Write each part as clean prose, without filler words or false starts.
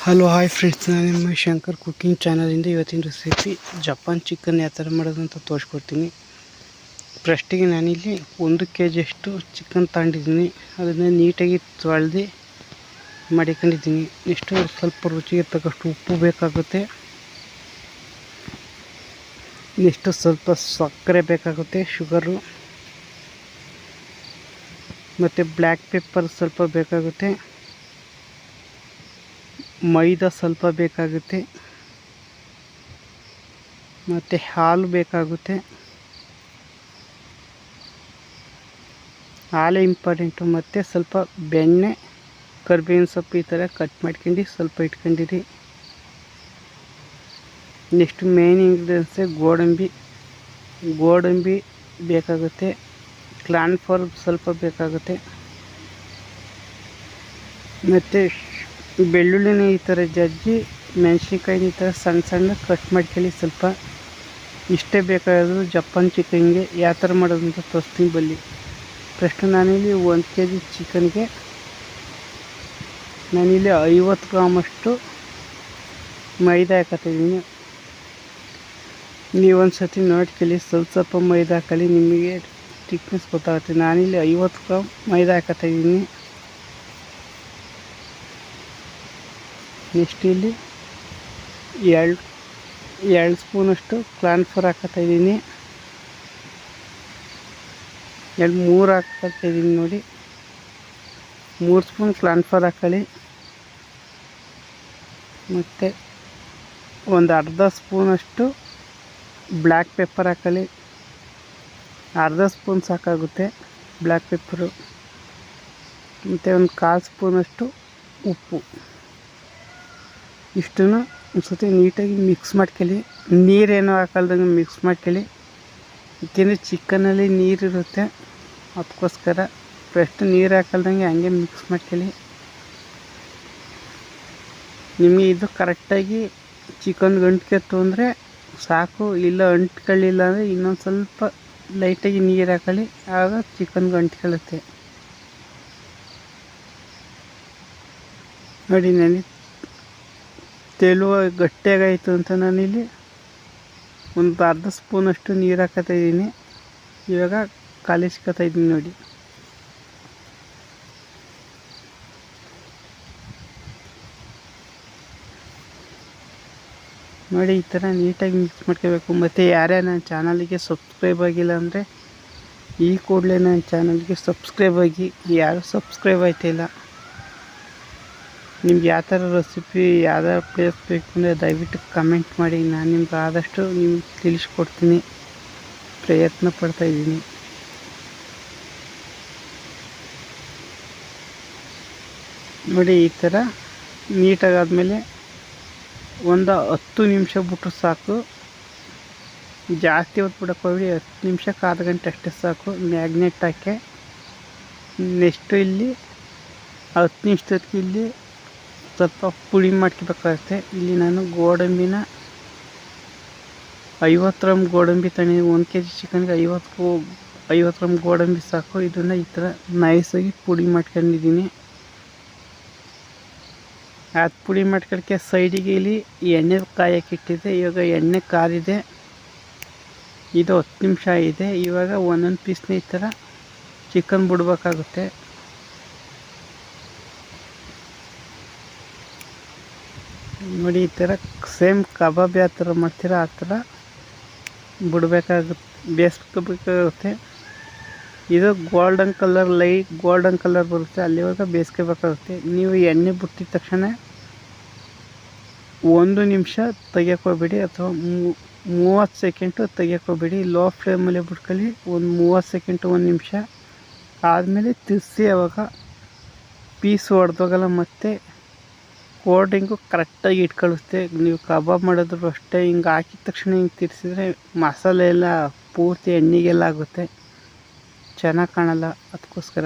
Hello hi friends, ನಾನು ನಿಮ್ಮ Shankar cooking ಚಾನಲಿಂದ ಇವತ್ತಿನ ರೆಸಿಪಿ ಜಪಾನ್ ಚಿಕನ್ ಯಾವ ಥರ ಮಾಡೋದು ಅಂತ ತೋರಿಸ್ಕೊಡ್ತೀನಿ. ಫಸ್ಟಿಗೆ ನಾನಿಲ್ಲಿ 1 kg ಅಷ್ಟು ಚಿಕನ್ ತಗೊಂಡಿದ್ದೀನಿ. ಅದನ್ನು ನೀಟಾಗಿ ತೊಳೆದು ಮಾಡಿಕೊಂಡಿದ್ದೀನಿ. ನೆಕ್ಸ್ಟು ಸ್ವಲ್ಪ ರುಚಿಗೆ ತಕ್ಕಷ್ಟು ಉಪ್ಪು ಬೇಕಾಗುತ್ತೆ. ನೆಕ್ಸ್ಟು ಸ್ವಲ್ಪ ಸಕ್ಕರೆ ಬೇಕಾಗುತ್ತೆ, ಶುಗರು, ಮತ್ತು ಬ್ಲ್ಯಾಕ್ ಪೆಪ್ಪರ್ ಸ್ವಲ್ಪ ಬೇಕಾಗುತ್ತೆ. ಮೈದಾ ಸ್ವಲ್ಪ ಬೇಕಾಗುತ್ತೆ, ಮತ್ತು ಹಾಲು ಬೇಕಾಗುತ್ತೆ. ಹಾಲೇ ಇಂಪಾರ್ಟೆಂಟು. ಮತ್ತು ಸ್ವಲ್ಪ ಬೆಣ್ಣೆ, ಕರಿಬೇವಿನ ಸೊಪ್ಪು ಈ ಥರ ಕಟ್ ಮಾಡ್ಕೊಂಡು ಸ್ವಲ್ಪ ಇಟ್ಕೊಂಡಿರಿ. ನೆಕ್ಸ್ಟ್ ಮೇನ್ ಇಂಗ್ರೀಡಿಯೆಂಟ್ಸೇ ಗೋಡಂಬಿ ಬೇಕಾಗುತ್ತೆ. ಕಾರ್ನ್‌ಫ್ಲವರ್ ಸ್ವಲ್ಪ ಬೇಕಾಗುತ್ತೆ. ಮತ್ತು ಬೆಳ್ಳುಳ್ಳಿನ ಈ ಥರ ಜಜ್ಜಿ, ಮೆಣಸಿನ್ಕಾಯಿನ ಈ ಥರ ಸಣ್ಣ ಸಣ್ಣ ಕಟ್ ಮಾಡ್ಕೊಳ್ಳಿ. ಸ್ವಲ್ಪ ಇಷ್ಟೇ ಬೇಕಾಗೋದು ಜಪಾನ್ ಚಿಕನ್ಗೆ. ಯಾವ ಥರ ಮಾಡೋದು ಅಂತ ತೋರಿಸ್ತೀನಿ ಬನ್ನಿ. ಫಸ್ಟು ನಾನಿಲ್ಲಿ 1 kg ಚಿಕನ್ಗೆ ನಾನಿಲ್ಲಿ 50 ಗ್ರಾಮಷ್ಟು ಮೈದಾ ಹಾಕತ್ತಿದ್ದೀನಿ. ನೀವೊಂದು ಸತಿ ನೋಡ್ಕೊಳ್ಳಿ, ಸ್ವಲ್ಪ ಮೈದಾ ಹಾಕೊಳ್ಳಿ, ನಿಮಗೆ ಥಿಕ್ನೆಸ್ ಗೊತ್ತಾಗುತ್ತೆ. ನಾನಿಲ್ಲಿ 50 ಗ್ರಾಮ್ ಮೈದಾ ಹಾಕತ್ತಿದ್ದೀನಿ. ನೆಕ್ಸ್ಟ್ ಇಲ್ಲಿ 2 ಸ್ಪೂನಷ್ಟು ಕಾರ್ನ್‌ಫ್ಲವರ್ ಹಾಕತ್ತಿದ್ದೀನಿ. 3 ಹಾಕತ್ತಿದ್ದೀನಿ ನೋಡಿ. 3 ಸ್ಪೂನ್ ಕಾರ್ನ್‌ಫ್ಲವರ್ ಹಾಕೊಳ್ಳಿ. ಮತ್ತು ಒಂದು ಅರ್ಧ ಸ್ಪೂನಷ್ಟು ಬ್ಲ್ಯಾಕ್ ಪೆಪ್ಪರ್ ಹಾಕೊಳ್ಳಿ. ಅರ್ಧ ಸ್ಪೂನ್ ಸಾಕಾಗುತ್ತೆ ಬ್ಲ್ಯಾಕ್ ಪೆಪ್ಪರು. ಮತ್ತು ಒಂದು 1/4 ಸ್ಪೂನಷ್ಟು ಉಪ್ಪು. ಇಷ್ಟನ್ನು ಒಂದು ಸತಿ ನೀಟಾಗಿ ಮಿಕ್ಸ್ ಮಾಡ್ಕೊಳ್ಳಿ. ನೀರೇನು ಹಾಕಲ್ದಂಗೆ ಮಿಕ್ಸ್ ಮಾಡ್ಕೊಳ್ಳಿ. ಏಕೆಂದರೆ ಚಿಕನಲ್ಲಿ ನೀರಿರುತ್ತೆ, ಅದಕ್ಕೋಸ್ಕರ ಫಸ್ಟ್ ನೀರು ಹಾಕಲ್ದಂಗೆ ಹಂಗೆ ಮಿಕ್ಸ್ ಮಾಡ್ಕೊಳ್ಳಿ. ನಿಮಗೆ ಇದು ಕರೆಕ್ಟಾಗಿ ಚಿಕನ್ ಗಂಟ್ಕೆತ್ತು ಅಂದರೆ ಸಾಕು. ಇಲ್ಲ ಅಂಟ್ಕೊಳ್ಳಿಲ್ಲ ಅಂದರೆ ಇನ್ನೊಂದು ಸ್ವಲ್ಪ ಲೈಟಾಗಿ ನೀರು ಹಾಕೊಳ್ಳಿ, ಆಗ ಚಿಕನ್ ಗಂಟ್ಕೊಳ್ಳುತ್ತೆ. ನೋಡಿ, ನಾನು ತೆಳುವ ಗಟ್ಟಿಯಾಗಾಯಿತು ಅಂತ ನಾನಿಲ್ಲಿ ಒಂದು ಅರ್ಧ ಸ್ಪೂನಷ್ಟು ನೀರು ಹಾಕತ್ತಾಯಿದ್ದೀನಿ. ಇವಾಗ ಕಲಿಸ್ಕೊತಾಯಿದ್ದೀನಿ ನೋಡಿ. ನೋಡಿ, ಈ ಥರ ನೀಟಾಗಿ ಮಿಕ್ಸ್ ಮಾಡ್ಕೋಬೇಕು. ಮತ್ತು ಯಾರೇ ನನ್ನ ಚಾನಲ್ಗೆ ಸಬ್ಸ್ಕ್ರೈಬ್ ಆಗಿಲ್ಲ ಅಂದರೆ ಈ ಕೂಡಲೇ ನನ್ನ ಚಾನಲ್ಗೆ ಸಬ್ಸ್ಕ್ರೈಬ್ ಆಗಿ. ಯಾರು ಸಬ್ಸ್ಕ್ರೈಬ್ ಆಯ್ತಿಲ್ಲ, ನಿಮ್ಗೆ ಯಾವ ಥರ ರೆಸಿಪಿ ಯಾವ್ದಾರು ಪ್ಲೇಸ್ ಬೇಕು ಅಂದರೆ ದಯವಿಟ್ಟು ಕಮೆಂಟ್ ಮಾಡಿ. ನಾನು ನಿಮ್ಗೆ ಆದಷ್ಟು ನಿಮ್ಗೆ ತಿಳಿಸ್ಕೊಡ್ತೀನಿ, ಪ್ರಯತ್ನ ಪಡ್ತಾಯಿದ್ದೀನಿ. ನೋಡಿ, ಈ ಥರ ನೀಟಾಗಾದಮೇಲೆ ಒಂದು 10 ನಿಮಿಷ ಬಿಟ್ಟರು ಸಾಕು. ಜಾಸ್ತಿ ಹೊತ್ತು ಬಿಡೋಕೆ ಹೋಗ್ಬಿಡಿ. 10 ನಿಮಿಷಕ್ಕೆ ಅರ್ಧ ಗಂಟೆ ಅಷ್ಟೇ ಸಾಕು ಮ್ಯಾಗ್ನೆಟ್ ಹಾಕಿ. ನೆಕ್ಸ್ಟು ಇಲ್ಲಿ 10 ನಿಮಿಷಕ್ಕೆ ಇಲ್ಲಿ ಸ್ವಲ್ಪ ಪುಡಿ ಮಾಡ್ಕೋಬೇಕಾಗುತ್ತೆ. ಇಲ್ಲಿ ನಾನು ಗೋಡಂಬಿನ 50 ಗ್ರಾಮ್ ಗೋಡಂಬಿ ತಗೊಂಡಿದ್ದೀನಿ. 1 kg ಚಿಕನ್ಗೆ 50 ಗ್ರಾಮ್ ಗೋಡಂಬಿ ಸಾಕು. ಇದನ್ನು ಈ ಥರ ನೈಸಾಗಿ ಪುಡಿ ಮಾಡ್ಕೊಂಡಿದ್ದೀನಿ. ಅದು ಪುಡಿ ಮಾಡ್ಕೊಳ್ಳೋಕ್ಕೆ ಸೈಡಿಗೆ ಇಲ್ಲಿ ಎಣ್ಣೆ ಕಾಯಕ್ಕಿಟ್ಟಿದ್ದೆ. ಇವಾಗ ಎಣ್ಣೆ ಕಾದಿದೆ. ಇದು 10 ನಿಮಿಷ ಆಗಿದೆ. ಇವಾಗ ಒಂದೊಂದು ಪೀಸ್ನ ಈ ಥರ ಚಿಕನ್ ಬಿಡ್ಬೇಕಾಗುತ್ತೆ. ನೋಡಿ, ಈ ಥರ ಸೇಮ್ ಕಬಾಬ್ ಯಾವ ಥರ ಮಾಡ್ತೀರ ಆ ಥರ ಬಿಡಬೇಕಾಗುತ್ತೆ, ಬೇಯಿಸ್ಕೋಬೇಕಾಗುತ್ತೆ. ಇದು ಲೈಟ್ ಗೋಲ್ಡನ್ ಕಲರ್ ಬರುತ್ತೆ, ಅಲ್ಲಿವಾಗ ಬೇಯಿಸ್ಕೋಬೇಕಾಗುತ್ತೆ. ನೀವು ಎಣ್ಣೆ ಬಿಟ್ಟಿದ ತಕ್ಷಣ 1 ನಿಮಿಷ ತೆಗಿಯೋಕ್ಕೋಗ್ಬೇಡಿ, ಅಥವಾ 30 ಸೆಕೆಂಡು ತೆಗಿಯೋಕ್ಕೋಗ್ಬೇಡಿ. ಲೋ ಫ್ಲೇಮಲ್ಲೇ ಬಿಟ್ಕೊಳ್ಳಿ. ಒಂದು 30 ಸೆಕೆಂಡು, 1 ನಿಮಿಷ ಆದಮೇಲೆ ತಿರ್ಸಿ. ಅವಾಗ ಪೀಸ್ ಹೊಡೆದೋಗಲ್ಲ, ಮತ್ತು ಕೋಲ್ಡ್ರಿಂಗು ಕರೆಕ್ಟಾಗಿ ಇಟ್ಕೊಳ್ಳುತ್ತೆ. ನೀವು ಕಬಾಬ್ ಮಾಡಿದ್ರು ಅಷ್ಟೇ, ಹಿಂಗೆ ಹಾಕಿದ ತಕ್ಷಣ ಹಿಂಗೆ ತಿರ್ಸಿದ್ರೆ ಮಸಾಲೆ ಎಲ್ಲ ಪೂರ್ತಿ ಎಣ್ಣೆಗೆಲ್ಲ ಆಗುತ್ತೆ, ಚೆನ್ನಾಗಿ ಕಾಣಲ್ಲ. ಅದಕ್ಕೋಸ್ಕರ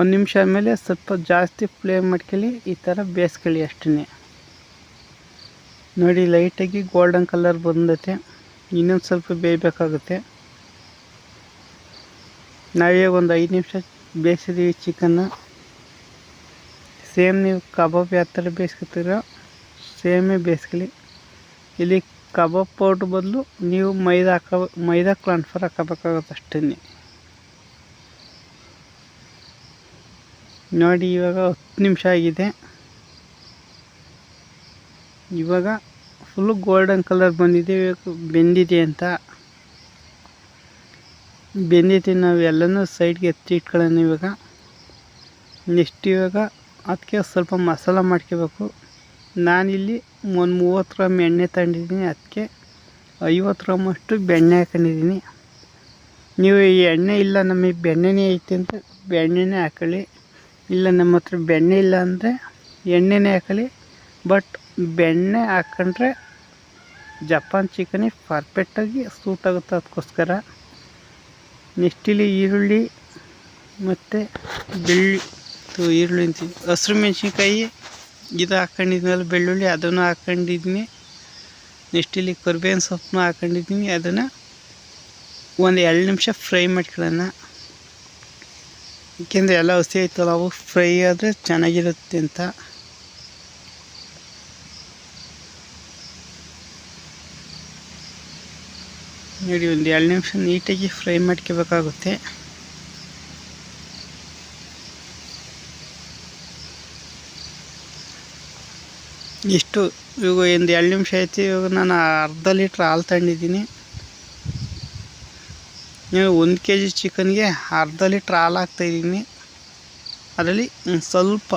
1 ನಿಮಿಷ ಆದಮೇಲೆ ಸ್ವಲ್ಪ ಜಾಸ್ತಿ ಫ್ಲೇಮ್ ಮಾಡ್ಕೊಳ್ಳಿ, ಈ ಥರ ಬೇಯಿಸ್ಕೊಳ್ಳಿ ಅಷ್ಟೇ. ನೋಡಿ, ಲೈಟಾಗಿ ಗೋಲ್ಡನ್ ಕಲರ್ ಬಂದೈತೆ. ಇನ್ನೊಂದು ಸ್ವಲ್ಪ ಬೇಯಬೇಕಾಗುತ್ತೆ. ನಾವೀಗ ಒಂದು 5 ನಿಮಿಷ ಬೇಯಿಸಿದ್ದೀವಿ ಚಿಕನ್ನ. ಸೇಮ್ ನೀವು ಕಬಾಬ್ ಯಾವ ಥರ ಬೇಯಿಸ್ಕೊತೀರೋ ಸೇಮೇ ಬೇಯಿಸ್ಕೊಳ್ಳಿ. ಇಲ್ಲಿ ಕಬಾಬ್ ಪೌಡ್ರ್ ಬದಲು ನೀವು ಮೈದಾ ಕಾರ್ನ್ಫ್ಲೋರ್ ಹಾಕೋಬೇಕಾಗುತ್ತೆ ಅಷ್ಟೇ. ನೋಡಿ ಇವಾಗ 10 ನಿಮಿಷ ಆಗಿದೆ. ಇವಾಗ ಫುಲ್ಲು ಗೋಲ್ಡನ್ ಕಲರ್ ಬಂದಿದೆ. ಇವಾಗ ಬೆಂದಿದೆ ಅಂತ ಬೆಂದಿದೆ. ನಾವು ಎಲ್ಲನೂ ಸೈಡ್ಗೆ ಎತ್ತಿ ಇಟ್ಕೊಳ್ಳೋಣ. ಇವಾಗ ಅದಕ್ಕೆ ಸ್ವಲ್ಪ ಮಸಾಲ ಮಾಡ್ಕೋಬೇಕು. ನಾನಿಲ್ಲಿ ಒಂದು 30 ಗ್ರಾಮ್ ಎಣ್ಣೆ ತಗೊಂಡಿದ್ದೀನಿ. ಅದಕ್ಕೆ 50 ಗ್ರಾಮಷ್ಟು ಬೆಣ್ಣೆ ಹಾಕೊಂಡಿದ್ದೀನಿ. ನೀವು ಈ ಎಣ್ಣೆ ಇಲ್ಲ ನಮಗೆ ಬೆಣ್ಣೆನೇ ಐತೆ ಅಂತ ಬೆಣ್ಣೆನೇ ಹಾಕೊಳ್ಳಿ. ಇಲ್ಲ ನಮ್ಮ ಹತ್ರ ಬೆಣ್ಣೆ ಇಲ್ಲ ಅಂದರೆ ಎಣ್ಣೆನೇ ಹಾಕೊಳ್ಳಿ. ಬಟ್ ಬೆಣ್ಣೆ ಹಾಕ್ಕೊಂಡ್ರೆ ಜಪಾನ್ ಚಿಕನ್ನಿಗೆ ಪರ್ಫೆಕ್ಟಾಗಿ ಸೂಟ್ ಆಗುತ್ತೆ. ಅದಕ್ಕೋಸ್ಕರ ನೆಕ್ಸ್ಟ್ ಇಲ್ಲಿ ಈರುಳ್ಳಿ ಮತ್ತು ಈರುಳ್ಳಿ ಅಂತೀವಿ, ಹಸಿರು ಮೆಣಸಿನ್ಕಾಯಿ ಇದು ಹಾಕ್ಕೊಂಡಿದ್ಮೇಲೆ ಬೆಳ್ಳುಳ್ಳಿ ಅದನ್ನು ಹಾಕ್ಕೊಂಡಿದ್ದೀನಿ. ನೆಕ್ಸ್ಟ್ ಇಲ್ಲಿ ಕರಿಬೇವಿನ ಸೊಪ್ಪನ್ನು ಹಾಕ್ಕೊಂಡಿದ್ದೀನಿ. ಅದನ್ನು ಒಂದು 2 ನಿಮಿಷ ಫ್ರೈ ಮಾಡ್ಕೊಳ್ಳೋಣ. ಏಕೆಂದರೆ ಎಲ್ಲ ಹಸಿ ಆಯ್ತಲ್ಲ, ಅವು ಫ್ರೈ ಆದರೆ ಚೆನ್ನಾಗಿರುತ್ತೆ ಅಂತ. ನೋಡಿ ಒಂದು 2 ನಿಮಿಷ ನೀಟಾಗಿ ಫ್ರೈ ಮಾಡ್ಕೋಬೇಕಾಗುತ್ತೆ. ಇಷ್ಟು ಇವಾಗ ಒಂದು 2 ನಿಮಿಷ ಆಯ್ತು. ಇವಾಗ ನಾನು ಅರ್ಧ ಲೀಟ್ರ್ ಹಾಲು ತಗೊಂಡಿದ್ದೀನಿ. 1 kg ಚಿಕನ್ಗೆ ಅರ್ಧ ಲೀಟ್ರ್ ಹಾಲು ಹಾಕ್ತಾಯಿದ್ದೀನಿ. ಅದರಲ್ಲಿ ಸ್ವಲ್ಪ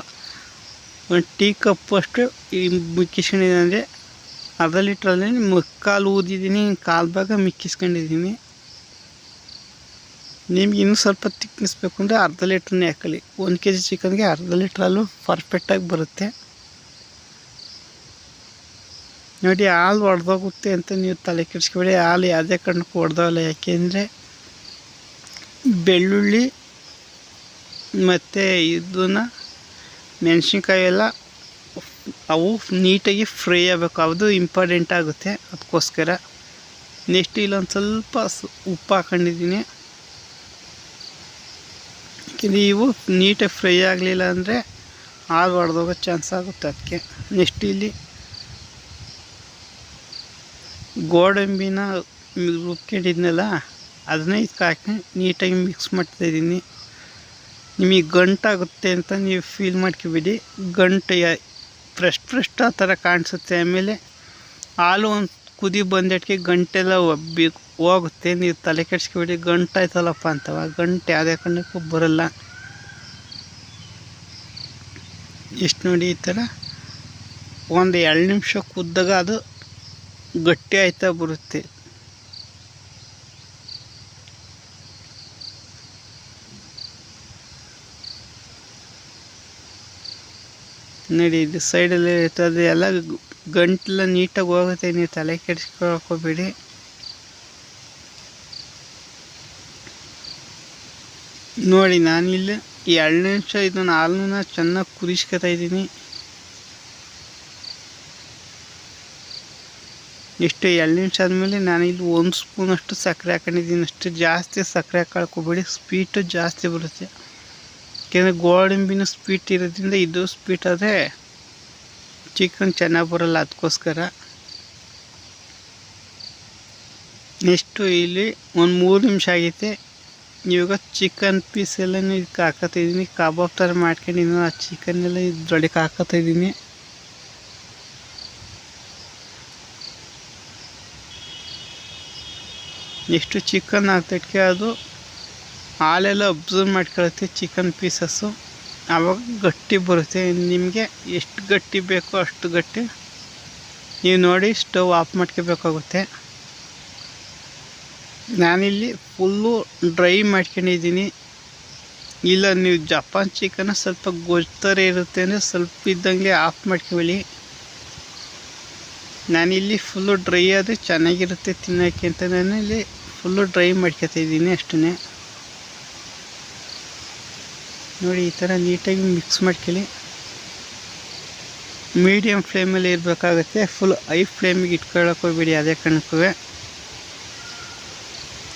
ಒಂದು ಟೀ ಕಪ್ಪು ಅಷ್ಟು ಮಿಕ್ಕಿಸ್ಕೊಂಡಿದ್ದೀನಿ. ಅಂದರೆ ಅರ್ಧ ಲೀಟ್ರಲ್ಲಿ ಮುಕ್ಕಾಲು ಊದಿದ್ದೀನಿ, ಕಾಲು ಭಾಗ ಮಿಕ್ಕಿಸ್ಕೊಂಡಿದ್ದೀನಿ. ನಿಮ್ಗೆ ಇನ್ನೂ ಸ್ವಲ್ಪ ತಿಕ್ಕಿಸ್ಬೇಕು ಅಂದರೆ ಅರ್ಧ ಲೀಟ್ರನ್ನೇ ಹಾಕೊಳ್ಳಿ. 1 kg ಚಿಕನ್ಗೆ ಅರ್ಧ ಲೀಟ್ರ್ ಹಾಲು ಪರ್ಫೆಕ್ಟಾಗಿ ಬರುತ್ತೆ. ನೋಡಿ ಹಾಲು ಒಡೆದೋಗುತ್ತೆ ಅಂತ ನೀವು ತಲೆ ಕೆಡಿಸ್ಕೊಬೇಡಿ. ಹಾಲು ಯಾವುದೇ ಕಾರಣಕ್ಕೂ ಒಡೆದೋಗಲ್ಲ. ಯಾಕೆಂದರೆ ಬೆಳ್ಳುಳ್ಳಿ ಮತ್ತು ಇದನ್ನು ಮೆಣಸಿನ್ಕಾಯಿ ಎಲ್ಲ ಅವು ನೀಟಾಗಿ ಫ್ರೈ ಆಗಬೇಕು. ಅದು ಇಂಪಾರ್ಟೆಂಟ್ ಆಗುತ್ತೆ. ಅದಕ್ಕೋಸ್ಕರ ನೆಕ್ಸ್ಟ್ ಇಲ್ಲೊಂದು ಸ್ವಲ್ಪ ಉಪ್ಪು ಹಾಕೊಂಡಿದ್ದೀನಿ. ಯಾಕೆಂದರೆ ಇವು ನೀಟಾಗಿ ಫ್ರೈ ಆಗಲಿಲ್ಲ ಅಂದರೆ ಹಾಲು ಒಡೆದೋಗೋ ಚಾನ್ಸ್ ಆಗುತ್ತೆ. ಅದಕ್ಕೆ ನೆಕ್ಸ್ಟ್ ಇಲ್ಲಿ ಗೋಡಂಬಿನ ರುಬ್ಕೊಂಡಿದ್ನಲ್ಲ ಅದನ್ನೇ ಇದಕ್ಕೆ ಹಾಕಿ ನೀಟಾಗಿ ಮಿಕ್ಸ್ ಮಾಡ್ತಾಯಿದ್ದೀನಿ. ನಿಮಗೆ ಗಂಟಾಗುತ್ತೆ ಅಂತ ನೀವು ಫೀಲ್ ಮಾಡ್ಕೊಬೇಡಿ. ಗಂಟು ಫ್ರೆಶ್ ಆ ಥರ ಕಾಣಿಸುತ್ತೆ. ಆಮೇಲೆ ಹಾಲು ಒಂದು ಕುದಿ ಬಂದಟ್ಟಿಗೆ ಗಂಟೆಲ್ಲ ಹೋಗುತ್ತೆ. ನೀವು ತಲೆ ಕೆಡಿಸ್ಕೊಬೇಡಿ. ಗಂಟಾಯ್ತಲ್ಲಪ್ಪ ಅಂತವ ಗಂಟು ಯಾವುದೇ ಕಾರಣಕ್ಕೂ ಬರಲ್ಲ. ಇಷ್ಟು ನೋಡಿ ಈ ಥರ ಒಂದು 2 ನಿಮಿಷ ಕುದ್ದಾಗ ಅದು ಗಟ್ಟಿ ಆಯ್ತಾ ಬರುತ್ತೆ. ನೋಡಿ ಇದು ಸೈಡಲ್ಲಿ ಇರ್ತದೆ ಎಲ್ಲ ಗಂಟೆಲ್ಲ ನೀಟಾಗಿ ಹೋಗುತ್ತೆ. ನೀವು ತಲೆ ಕೆಡಿಸ್ಕೊಳ್ಕೋಬೇಡಿ. ನೋಡಿ ನಾನಿಲ್ಲಿ 2 ನಿಮಿಷ ಇದನ್ನು ಹಾಲನ್ನ ಚೆನ್ನಾಗಿ ಕುದಿಸ್ಕೊತಾ ಇದ್ದೀನಿ. ಇಷ್ಟು 2 ನಿಮಿಷ ಆದಮೇಲೆ ನಾನಿಲ್ಲಿ 1 ಸ್ಪೂನಷ್ಟು ಸಕ್ಕರೆ ಹಾಕೊಂಡಿದ್ದೀನಿ. ಅಷ್ಟು ಜಾಸ್ತಿ ಸಕ್ಕರೆ ಹಾಕೊಳ್ಕೋಬೇಡಿ, ಸ್ವೀಟು ಜಾಸ್ತಿ ಬರುತ್ತೆ. ಯಾಕೆಂದರೆ ಗೋಡಂಬಿನ ಸ್ವೀಟ್ ಇರೋದ್ರಿಂದ ಇದು ಸ್ವೀಟ್ ಆದರೆ ಚಿಕನ್ ಚೆನ್ನಾಗಿ ಬರೋಲ್ಲ. ಅದಕ್ಕೋಸ್ಕರ ನೆಕ್ಸ್ಟು ಇಲ್ಲಿ ಒಂದು 3 ನಿಮಿಷ ಆಗೈತೆ. ಇವಾಗ ಚಿಕನ್ ಪೀಸ್ ಎಲ್ಲನೂ ಇದಕ್ಕೆ ಹಾಕೋತಿದ್ದೀನಿ. ಕಬಾಬ್ ಥರ ಮಾಡ್ಕೊಂಡಿದ್ದೀನಿ. ಆ ಚಿಕನ್ನೆಲ್ಲ ಇದ್ರೊಳಗೆ ಹಾಕೋತಿದ್ದೀನಿ. ನೆಕ್ಸ್ಟು ಚಿಕನ್ ಹಾಕ್ತಕ್ಕೆ ಅದು ಹಾಲೆಲ್ಲ ಅಬ್ಸರ್ವ್ ಮಾಡ್ಕೊಳುತ್ತೆ ಚಿಕನ್ ಪೀಸಸ್ಸು. ಆವಾಗ ಗಟ್ಟಿ ಬರುತ್ತೆ. ನಿಮಗೆ ಎಷ್ಟು ಗಟ್ಟಿ ಬೇಕೋ ಅಷ್ಟು ಗಟ್ಟಿ ನೀವು ನೋಡಿ ಸ್ಟವ್ ಆಫ್ ಮಾಡ್ಕೋಬೇಕಾಗುತ್ತೆ. ನಾನಿಲ್ಲಿ ಫುಲ್ಲು ಡ್ರೈ ಮಾಡ್ಕೊಂಡಿದ್ದೀನಿ. ಇಲ್ಲ ನೀವು ಜಪಾನ್ ಚಿಕನ್ ಸ್ವಲ್ಪ ಗೊಜ್ಜು ಥರ ಇರುತ್ತೆ ಅಂದರೆ ಸ್ವಲ್ಪ ಇದ್ದಂಗೆ ಆಫ್ ಮಾಡ್ಕೊಳ್ಳಿ. ನಾನಿಲ್ಲಿ ಫುಲ್ಲು ಡ್ರೈ ಆದರೆ ಚೆನ್ನಾಗಿರುತ್ತೆ ತಿನ್ನೋಕ್ಕೆ ಅಂತ ನಾನಿಲ್ಲಿ ಫುಲ್ಲು ಡ್ರೈ ಮಾಡ್ಕೊತಾಯಿದ್ದೀನಿ ಅಷ್ಟೇ. ನೋಡಿ ಈ ಥರ ನೀಟಾಗಿ ಮಿಕ್ಸ್ ಮಾಡ್ಕೊಳ್ಳಿ. ಮೀಡಿಯಮ್ ಫ್ಲೇಮಲ್ಲಿ ಇರಬೇಕಾಗುತ್ತೆ. ಫುಲ್ ಹೈ ಫ್ಲೇಮಿಗೆ ಇಟ್ಕೊಳ್ಳೋಕೆ ಹೋಗ್ಬೇಡಿ ಅದೇ ಕಾರಣಕ್ಕೂ.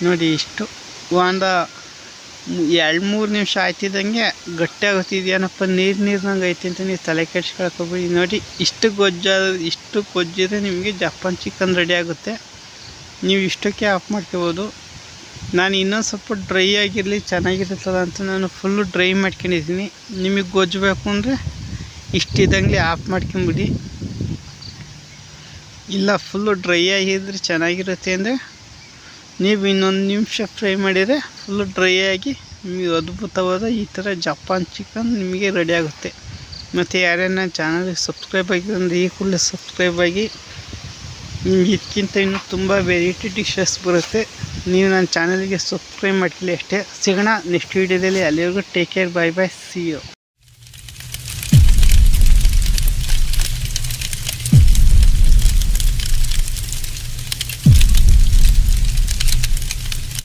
ನೋಡಿ ಇಷ್ಟು ಒಂದು 2-3 ನಿಮಿಷ ಆಯ್ತಿದ್ದಂಗೆ ಗಟ್ಟಿ ಆಗುತ್ತಿದೆಯೇನಪ್ಪ ನೀರಿನಂಗೆ ಐತೆ ಅಂತ ನೀವು ತಲೆ ಕೆಡಿಸ್ಕೊಳಕ್ಕೋಗ್ಬೇಡಿ. ನೋಡಿ ಇಷ್ಟು ಗೊಜ್ಜಿದ್ರೆ ನಿಮಗೆ ಜಪಾನ್ ಚಿಕನ್ ರೆಡಿ ಆಗುತ್ತೆ. ನೀವು ಇಷ್ಟಕ್ಕೆ ಆಫ್ ಮಾಡ್ಕೋಬೋದು. ನಾನು ಇನ್ನೊಂದು ಸ್ವಲ್ಪ ಡ್ರೈ ಆಗಿರಲಿ ಚೆನ್ನಾಗಿರ್ತದ ಅಂತ ನಾನು ಫುಲ್ಲು ಡ್ರೈ ಮಾಡ್ಕೊಂಡಿದ್ದೀನಿ. ನಿಮಗೆ ಗೊಜ್ಜು ಬೇಕು ಅಂದರೆ ಇಷ್ಟಿದ್ದಂಗೆ ಆಫ್ ಮಾಡ್ಕೊಂಬಿಡಿ. ಇಲ್ಲ ಫುಲ್ಲು ಡ್ರೈ ಆಗಿದ್ರೆ ಚೆನ್ನಾಗಿರುತ್ತೆ ಅಂದರೆ ನೀವು ಇನ್ನೊಂದು ನಿಮಿಷ ಫ್ರೈ ಮಾಡಿದರೆ ಫುಲ್ಲು ಡ್ರೈ ಆಗಿ ನಿಮಗೆ ಅದ್ಭುತವಾದ ಈ ಥರ ಜಪಾನ್ ಚಿಕನ್ ನಿಮಗೆ ರೆಡಿ ಆಗುತ್ತೆ. ಮತ್ತು ಯಾರ್ಯಾರು ನನ್ನ ಚಾನಲ್ಗೆ ಸಬ್ಸ್ಕ್ರೈಬ್ ಆಗಿಲ್ಲ ಅಂದರೆ ಈ ಕೂಡಲೇ ಸಬ್ಸ್ಕ್ರೈಬ್ ಆಗಿ. ನಿಮ್ಗೆ ಇದಕ್ಕಿಂತ ಇನ್ನೂ ತುಂಬ ವೆರೈಟಿ ಡಿಶಸ್ ಬರುತ್ತೆ. ನೀವು ನನ್ನ ಚಾನಲ್ಗೆ ಸಬ್ಸ್ಕ್ರೈಬ್ ಮಾಡ್ಕೊಳ್ಳಿ ಅಷ್ಟೇ. ಸಿಗೋಣ ನೆಕ್ಸ್ಟ್ ವೀಡಿಯೋದಲ್ಲಿ. ಅಲ್ಲಿವರೆಗೂ take care, bye bye, see you.